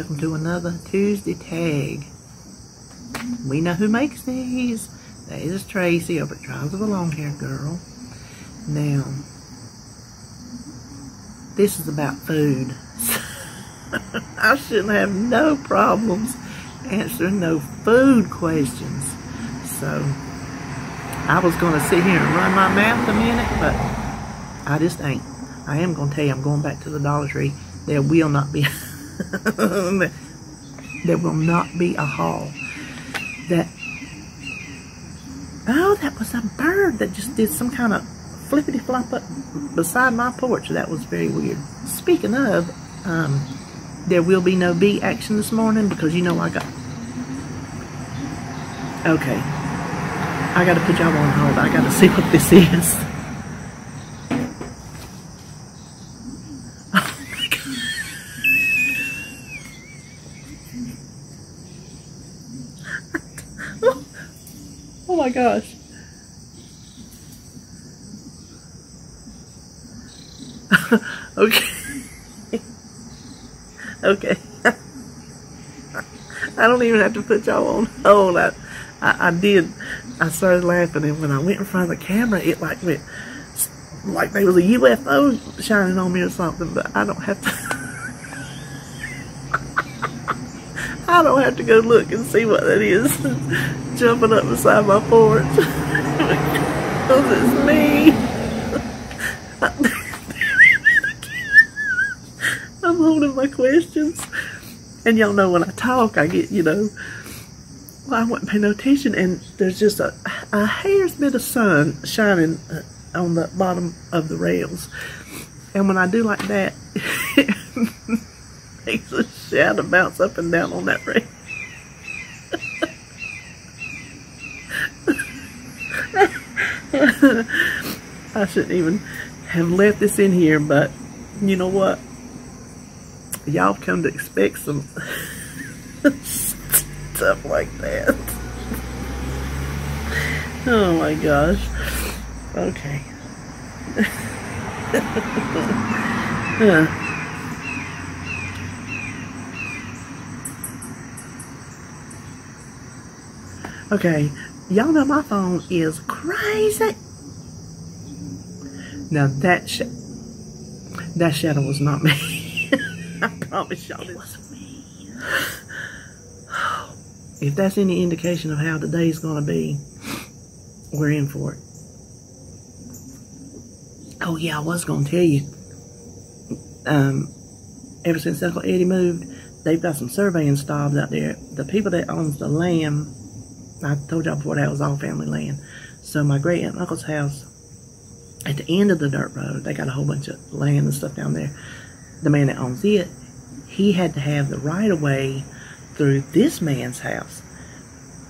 welcome to another Tuesday tag. We know who makes these. That is Tracey over at Trials of a Long-Haired Girl. Now, this is about food. I shouldn't have no problems answering no food questions. So, I was going to sit here and run my mouth a minute, but I just ain't. I am going to tell you, I'm going back to the Dollar Tree. There will not be there will not be a haul. That was a bird that just did some kind of flippity flop up beside my porch. That was very weird. Speaking of, there will be no bee action this morning because you know I got... Okay. I got to put y'all on hold. I got to see what this is. Oh my gosh. Okay. Okay. I don't even have to put y'all on hold. I did. I started laughing, and when I went in front of the camera, it like went like there was a UFO shining on me or something, but I don't have to. I don't have to go look and see what that is jumping up beside my porch. Because it's me. I'm holding my questions. And y'all know when I talk, I get, you know, well, I wouldn't pay no attention. And there's just a hair's bit of sun shining on the bottom of the rails. And when I do like that, it makes a shadow bounce up and down on that rail. I shouldn't even have left this in here, but you know what? Y'all come to expect some stuff like that. Oh my gosh. Okay. Okay, y'all know my phone is crazy. Now that shadow was not me. I promise y'all it wasn't me. If that's any indication of how today's gonna be, we're in for it. Oh yeah, I was gonna tell you. Ever since Uncle Eddie moved, they've got some surveying stobs out there. The people that owns the land, I told y'all before that was all family land. So my great aunt and uncle's house, at the end of the dirt road, they got a whole bunch of land and stuff down there. The man that owns it, he had to have the right of way through this man's house.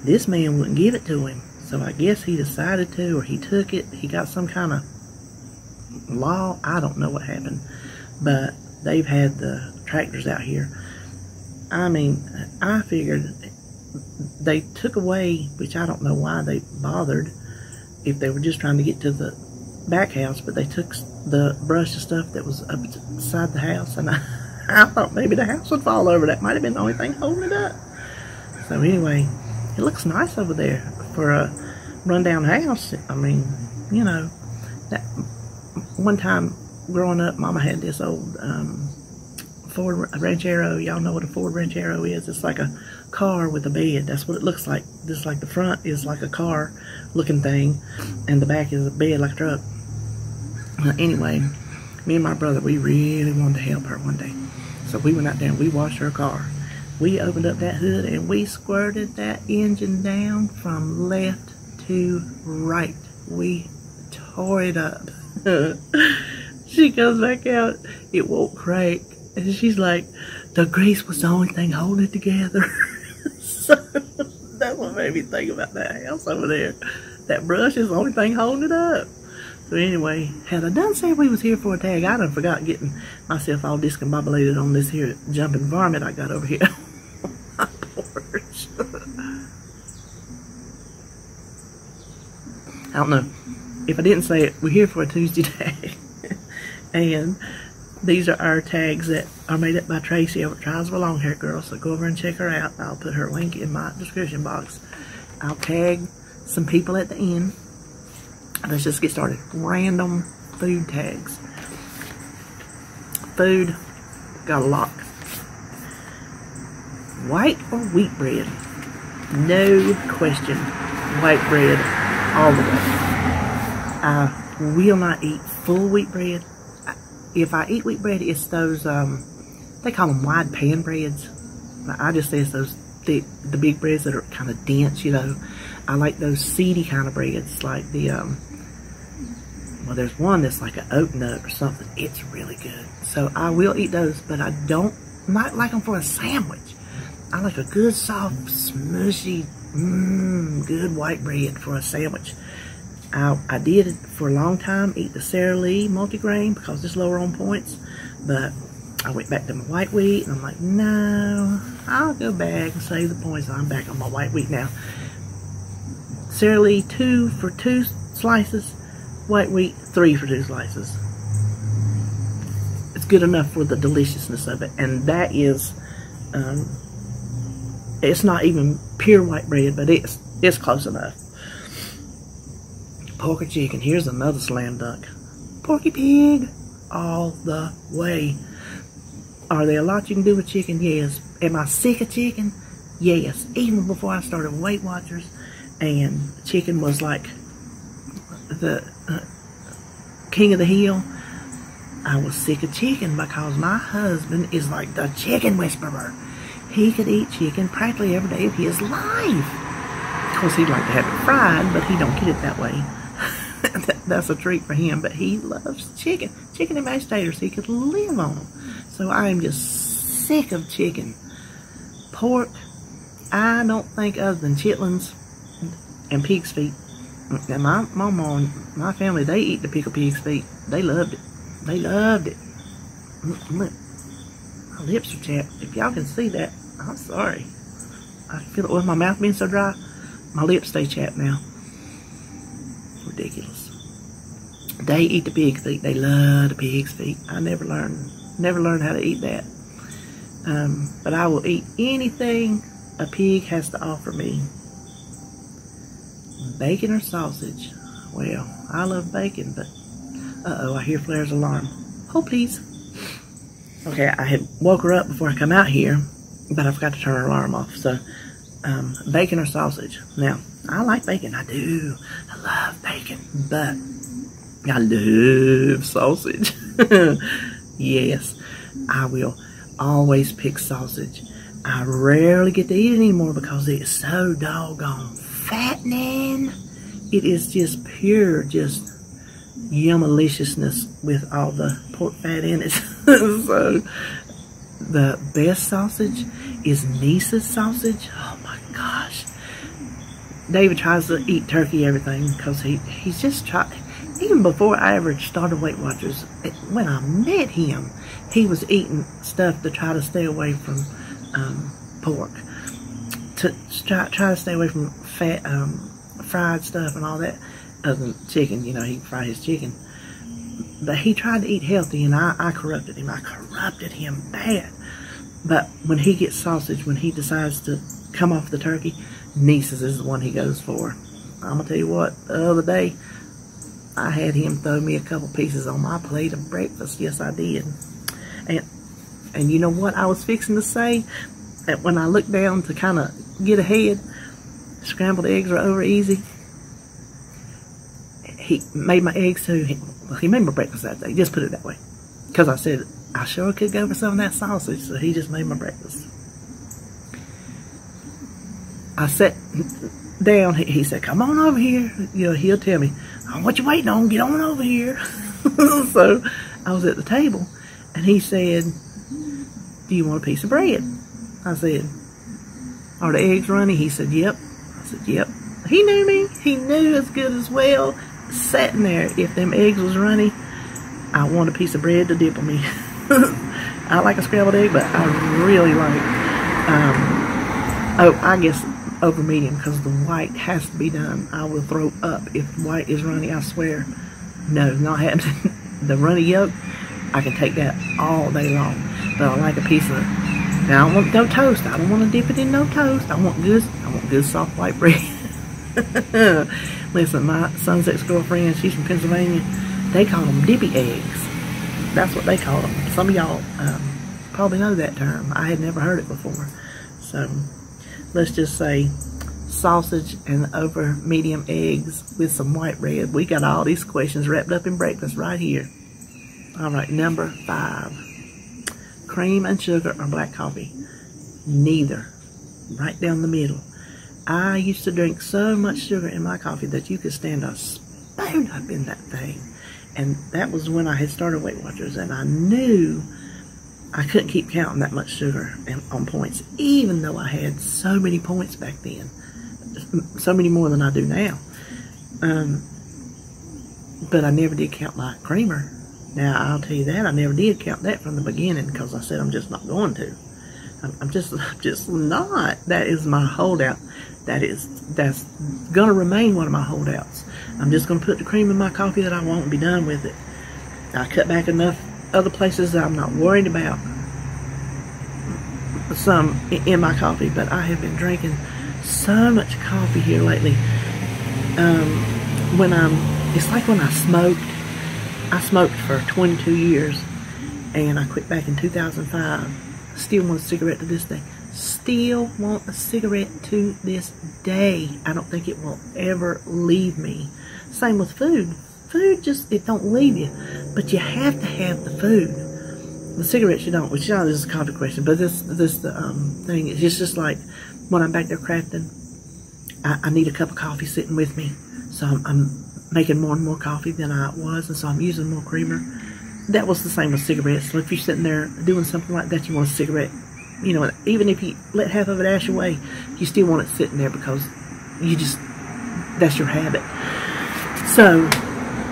This man wouldn't give it to him. So I guess he decided to, or he took it. He got some kind of law. I don't know what happened. But they've had the tractors out here. I mean, I figured they took away, which I don't know why they bothered, if they were just trying to get to the back house, but they took the brush and stuff that was up beside the house, and I thought maybe the house would fall over. That might have been the only thing holding it up. So anyway, it looks nice over there for a rundown house. I mean, you know, that one time growing up, Mama had this old Ford Ranchero. Y'all know what a Ford Ranchero is. It's like a car with a bed. That's what it looks like. Just like the front is like a car looking thing, and the back is a bed like a truck. Anyway, me and my brother, we really wanted to help her one day. So we went out there and we washed her car. We opened up that hood and we squirted that engine down from left to right. We tore it up. She comes back out, it won't crank. And she's like, the grease was the only thing holding it together. So that's what made me think about that house over there. That brush is the only thing holding it up. So anyway, had I done say we was here for a tag, I done forgot getting myself all discombobulated on this here jumping varmint I got over here on my porch. I don't know. If I didn't say it, we're here for a Tuesday tag. And These are our tags that are made up by Tracey over at Trials of a Long Hair Girl, so go over and check her out. I'll put her link in my description box. I'll tag some people at the end. Let's just get started. Random food tags. Food, got a lot. White or wheat bread? No question. White bread all the way. I will not eat full wheat bread. If I eat wheat bread, it's those, they call them wide pan breads. I just say it's those thick, the big breads that are kind of dense, you know. I like those seedy kind of breads, like the, well, there's one that's like an oat nut or something. It's really good. So I will eat those, but I don't not like them for a sandwich. I like a good, soft, smushy, good white bread for a sandwich. I did for a long time eat the Sara Lee multigrain because it's lower on points, but I went back to my white wheat and I'm like, no, I'll go back and save the points. I'm back on my white wheat now. Sara Lee 2 for 2 slices, white wheat 3 for 2 slices. It's good enough for the deliciousness of it, and that is, it's not even pure white bread, but it's close enough. Pork or chicken? Here's another slam dunk. Porky pig, all the way. Are there a lot you can do with chicken? Yes. Am I sick of chicken? Yes. Even before I started Weight Watchers, and chicken was like the king of the hill, I was sick of chicken because my husband is like the chicken whisperer. He could eat chicken practically every day of his life. Of course, he'd like to have it fried, but he don't get it that way. That's a treat for him, but he loves chicken. Chicken and mashed taters, he could live on them. So I am just sick of chicken. Pork, I don't think other than chitlins and pig's feet. And my mama and my family, they eat the pickled pig's feet. They loved it. They loved it. Look, my lips are chapped. If y'all can see that, I'm sorry. I feel it with my mouth being so dry. My lips stay chapped now. Ridiculous. They eat the pig feet. They love the pig's feet. I never learned how to eat that. But I will eat anything a pig has to offer me. Bacon or sausage? Well, I love bacon, but uh-oh, I hear Flair's alarm. Hold please. Okay, I had woke her up before I come out here, but I forgot to turn her alarm off. So, bacon or sausage? Now, I like bacon. I do. I love bacon, but I love sausage. Yes, I will always pick sausage. I rarely get to eat it anymore because it's so doggone fattening. It is just pure, just yummaliciousness with all the pork fat in it. So, the best sausage is Niece's sausage. Oh my gosh. David tries to eat turkey everything because he's just tried. Even before I ever started Weight Watchers, when I met him, he was eating stuff to try to stay away from pork. To try to stay away from fat, fried stuff and all that. Other than chicken, you know, he can fry his chicken. But he tried to eat healthy, and I corrupted him. I corrupted him bad. But when he gets sausage, when he decides to come off the turkey, Niece's is the one he goes for. I'm going to tell you what, the other day, I had him throw me a couple pieces on my plate of breakfast. Yes, I did. And you know what I was fixing to say? That when I looked down to kind of get ahead, scrambled eggs are over easy. He made my eggs too. He made my breakfast that day. Just put it that way. Because I said, I sure could go for some of that sausage. So he just made my breakfast. I sat down. He said, come on over here. You know, he'll tell me, oh, what you waiting on? Get on over here. So I was at the table. And he said, do you want a piece of bread? I said, are the eggs runny? He said, yep. I said, yep. He knew me. He knew as good as well. Sitting there, if them eggs was runny, I want a piece of bread to dip on me. I like a scrambled egg, but I really like, I guess over medium, because the white has to be done. I will throw up if white is runny, I swear. No, not happening. The runny yolk, I can take that all day long. But I like a piece of, now I don't want no toast. I don't want to dip it in no toast. I want good soft white bread. Listen, my son's ex-girlfriend, she's from Pennsylvania. They call them dippy eggs. That's what they call them. Some of y'all probably know that term. I had never heard it before. So let's just say sausage and over medium eggs with some white bread. We got all these questions wrapped up in breakfast right here. All right, number 5. Cream and sugar or black coffee? Neither. Right down the middle. I used to drink so much sugar in my coffee that you could stand a spoon up in that thing. And that was when I had started Weight Watchers, and I knew I couldn't keep counting that much sugar on points, even though I had so many points back then. So many more than I do now. But I never did count my creamer. Now, I'll tell you that, I never did count that from the beginning because I said I'm just not going to. I'm just not. That is my holdout. That's going to remain one of my holdouts. I'm just going to put the cream in my coffee that I want and be done with it. I cut back enough other places that I'm not worried about some in my coffee, but I have been drinking so much coffee here lately. It's like when I smoked. I smoked for 22 years, and I quit back in 2005. Still want a cigarette to this day. Still want a cigarette to this day. I don't think it will ever leave me. Same with food. Food just, it don't leave you. But you have to have the food. The cigarettes you don't, which you know this is a coffee question, but this thing is just like when I'm back there crafting, I need a cup of coffee sitting with me. So I'm making more and more coffee than I was, and so I'm using more creamer. That was the same with cigarettes. So if you're sitting there doing something like that, you want a cigarette. You know, even if you let half of it ash away, you still want it sitting there because that's your habit. So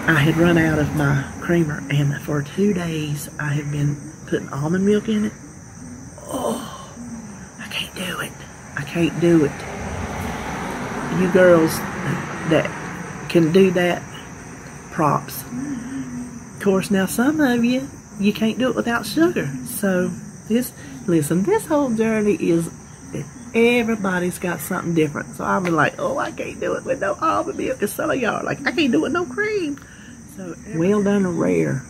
I had run out of my creamer, and for 2 days I have been putting almond milk in it. Oh, I can't do it. I can't do it. You girls that can do that, props. Of course, now some of you can't do it without sugar. So listen, this whole journey is, everybody's got something different. So I'm like, oh, I can't do it with no almond milk. And some of y'all are like, I can't do it with no cream. So well done or rare.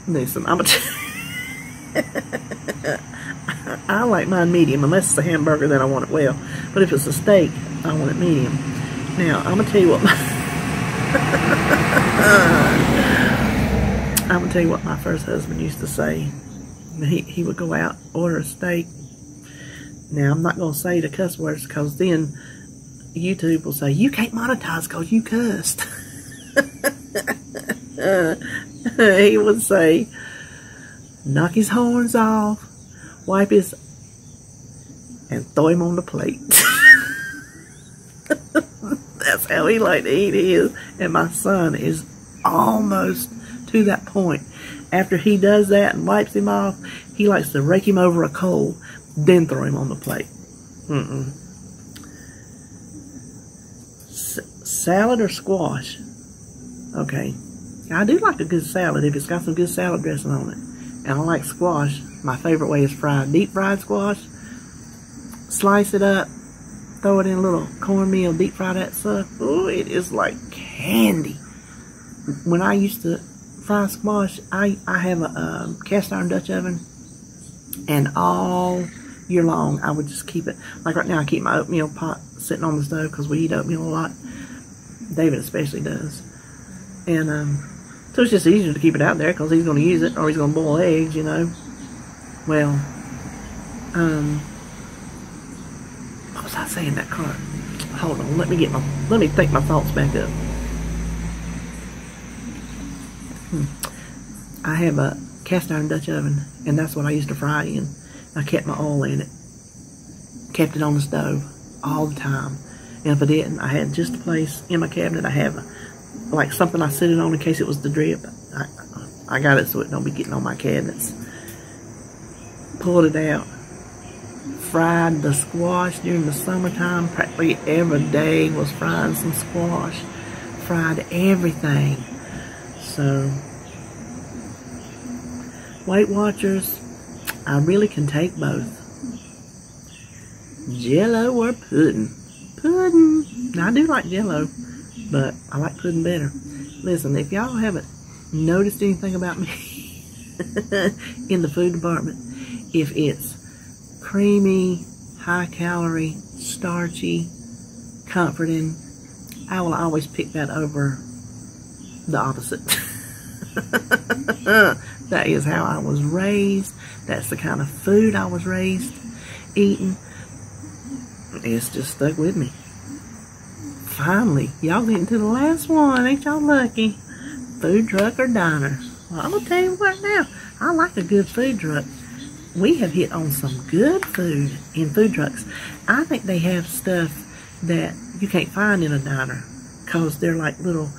Listen, I like mine medium. Unless it's a hamburger, then I want it well. But if it's a steak, I want it medium. Now, I'm going to tell you what my first husband used to say. He would go out, order a steak. Now, I'm not going to say the cuss words because then YouTube will say, you can't monetize because you cussed. He would say, knock his horns off, wipe his, and throw him on the plate. That's how he liked to eat his. And my son is almost to that point. After he does that and wipes him off, he likes to rake him over a coal, then throw him on the plate. Salad or squash? Okay. I do like a good salad if it's got some good salad dressing on it. And I like squash. My favorite way is fried. Deep fried squash. Slice it up. Throw it in a little cornmeal. Deep fry that stuff. Ooh, it is like candy. When I used to fry squash, I have a cast iron Dutch oven. And all year long, I would just keep it. Like right now, I keep my oatmeal pot sitting on the stove because we eat oatmeal a lot. David especially does. And so it's just easier to keep it out there because he's going to use it or he's going to boil eggs, you know. Well, what was I saying that car? Hold on, let me think my thoughts back up. I have a cast iron Dutch oven, and that's what I used to fry in. I kept my oil in it. Kept it on the stove all the time. And if I didn't, I had just a place in my cabinet. I have like something I sit it on in case it was the drip. I got it so it don't be getting on my cabinets. Pulled it out. Fried the squash during the summertime. Practically every day was frying some squash. Fried everything. So Weight Watchers, I really can take both. Jello or pudding? Pudding. Now, I do like Jello, but I like pudding better. Listen, if y'all haven't noticed anything about me in the food department, if it's creamy, high calorie, starchy, comforting, I will always pick that over the opposite. That is how I was raised. That's the kind of food I was raised eating. It's just stuck with me. Finally, y'all getting to the last one. Ain't y'all lucky? Food truck or diner? Well, I'm going to tell you what now. I like a good food truck. We have hit on some good food in food trucks. I think they have stuff that you can't find in a diner because they're like little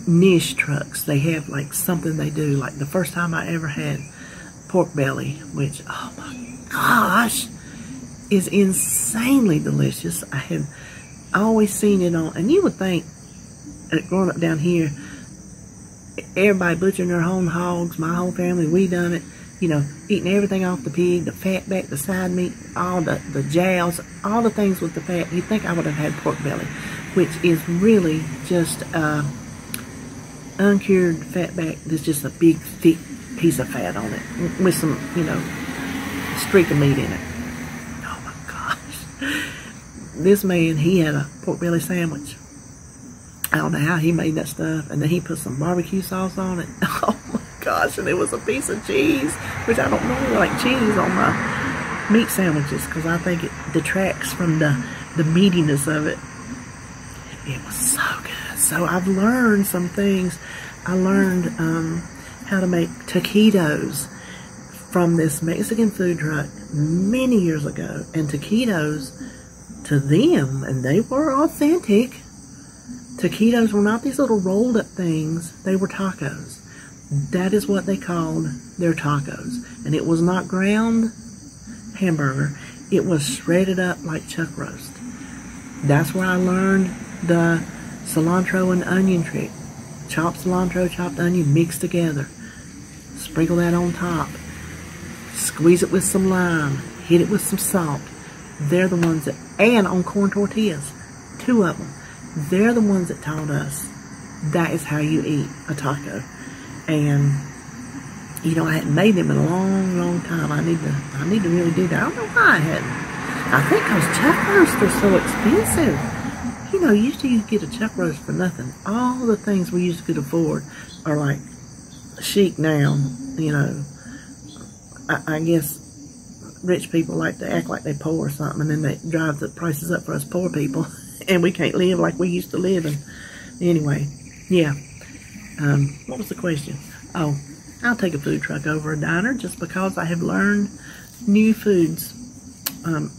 niche trucks. They have like something they do. Like the first time I ever had pork belly, which, oh my gosh, is insanely delicious. I had always seen it on, and you would think, growing up down here, everybody butchering their own hogs, my whole family, we done it, you know, eating everything off the pig, the fat back, the side meat, all the jowls, all the things with the fat. You'd think I would have had pork belly, which is really just uncured fat back. There's just a big, thick piece of fat on it with some, you know, streak of meat in it. Oh my gosh. This man, he had a pork belly sandwich. I don't know how he made that stuff. And then he put some barbecue sauce on it. Oh my gosh. And it was a piece of cheese, which I don't normally like cheese on my meat sandwiches because I think it detracts from the meatiness of it. It was so good. So I've learned some things. I learned how to make taquitos from this Mexican food truck many years ago. And taquitos, to them, and they were authentic, taquitos were not these little rolled up things. They were tacos. That is what they called their tacos. And it was not ground hamburger. It was shredded up like chuck roast. That's where I learned the cilantro and onion trick. Chopped cilantro, chopped onion, mixed together. Sprinkle that on top. Squeeze it with some lime. Hit it with some salt. They're the ones that, and on corn tortillas. 2 of them. They're the ones that taught us that is how you eat a taco. And, you know, I hadn't made them in a long, long time. I need to really do that. I don't know why I hadn't. I think because chuck roasts are so expensive. You know, used to you get a chuck roast for nothing. All the things we used to could afford are like chic now. You know, I guess rich people like to act like they poor or something, and then they drive the prices up for us poor people, and we can't live like we used to live. And anyway, yeah. What was the question? Oh, I'll take a food truck over a diner just because I have learned new foods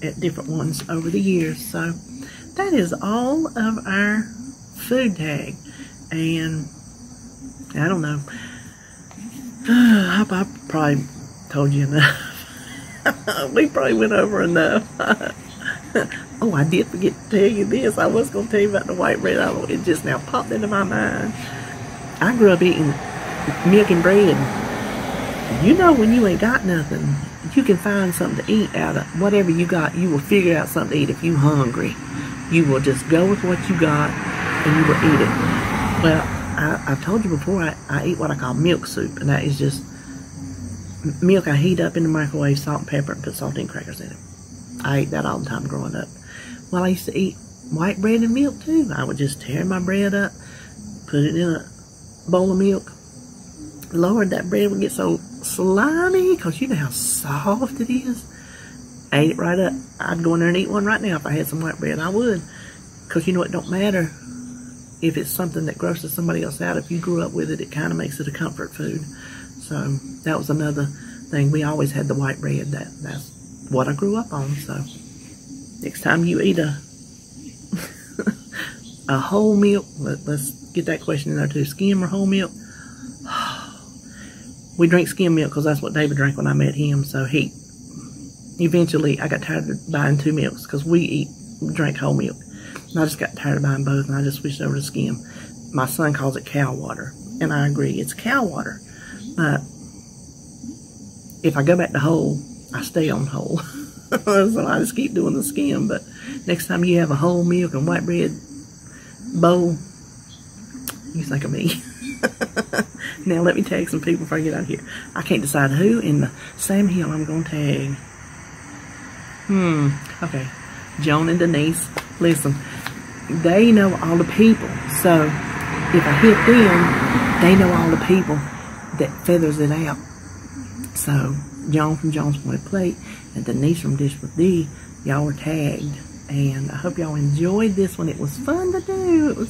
at different ones over the years. So that is all of our food tag. And I don't know. I probably told you enough. We probably went over enough. Oh, I did forget to tell you this. I was going to tell you about the white bread. It just now popped into my mind. I grew up eating milk and bread. You know, when you ain't got nothing, you can find something to eat out of whatever you got. You will figure out something to eat if you're hungry. You will just go with what you got and you will eat it. Well, I've told you before, I eat what I call milk soup, and that is just milk I heat up in the microwave, salt and pepper, and put saltine crackers in it. I ate that all the time growing up. Well, I used to eat white bread and milk too. I would just tear my bread up, put it in a bowl of milk. Lord, that bread would get so slimy because you know how soft it is. Ate it right up. I'd go in there and eat one right now if I had some white bread. I would, because you know it don't matter if it's something that grosses somebody else out. If you grew up with it, it kind of makes it a comfort food. So that was another thing. We always had the white bread. That's what I grew up on. So next time you eat a whole milk, let's get that question in there too. Skim or whole milk? We drink skim milk because that's what David drank when I met him. So eventually I got tired of buying 2 milks because we drank whole milk. And I just got tired of buying both, and I just switched over to skim. My son calls it cow water, and I agree, it's cow water. But if I go back to whole, I stay on whole. So I just keep doing the skim. But next time you have a whole milk and white bread bowl, you think of me. Now let me tag some people before I get out of here. I can't decide who in the Sam Hill I'm going to tag. Okay. Joan and Denise. Listen, they know all the people. So if I hit them, they know all the people that feathers it out. So Joan from Joan's Point Plate and Denise from Dish with D, y'all were tagged. And I hope y'all enjoyed this one. It was fun to do. It was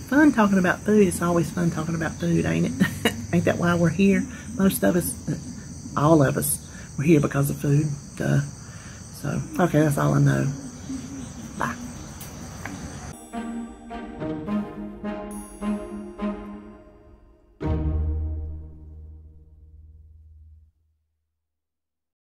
fun talking about food. It's always fun talking about food, ain't it? Ain't that why we're here? Most of us, all of us, we're here because of food. So, okay, that's all I know.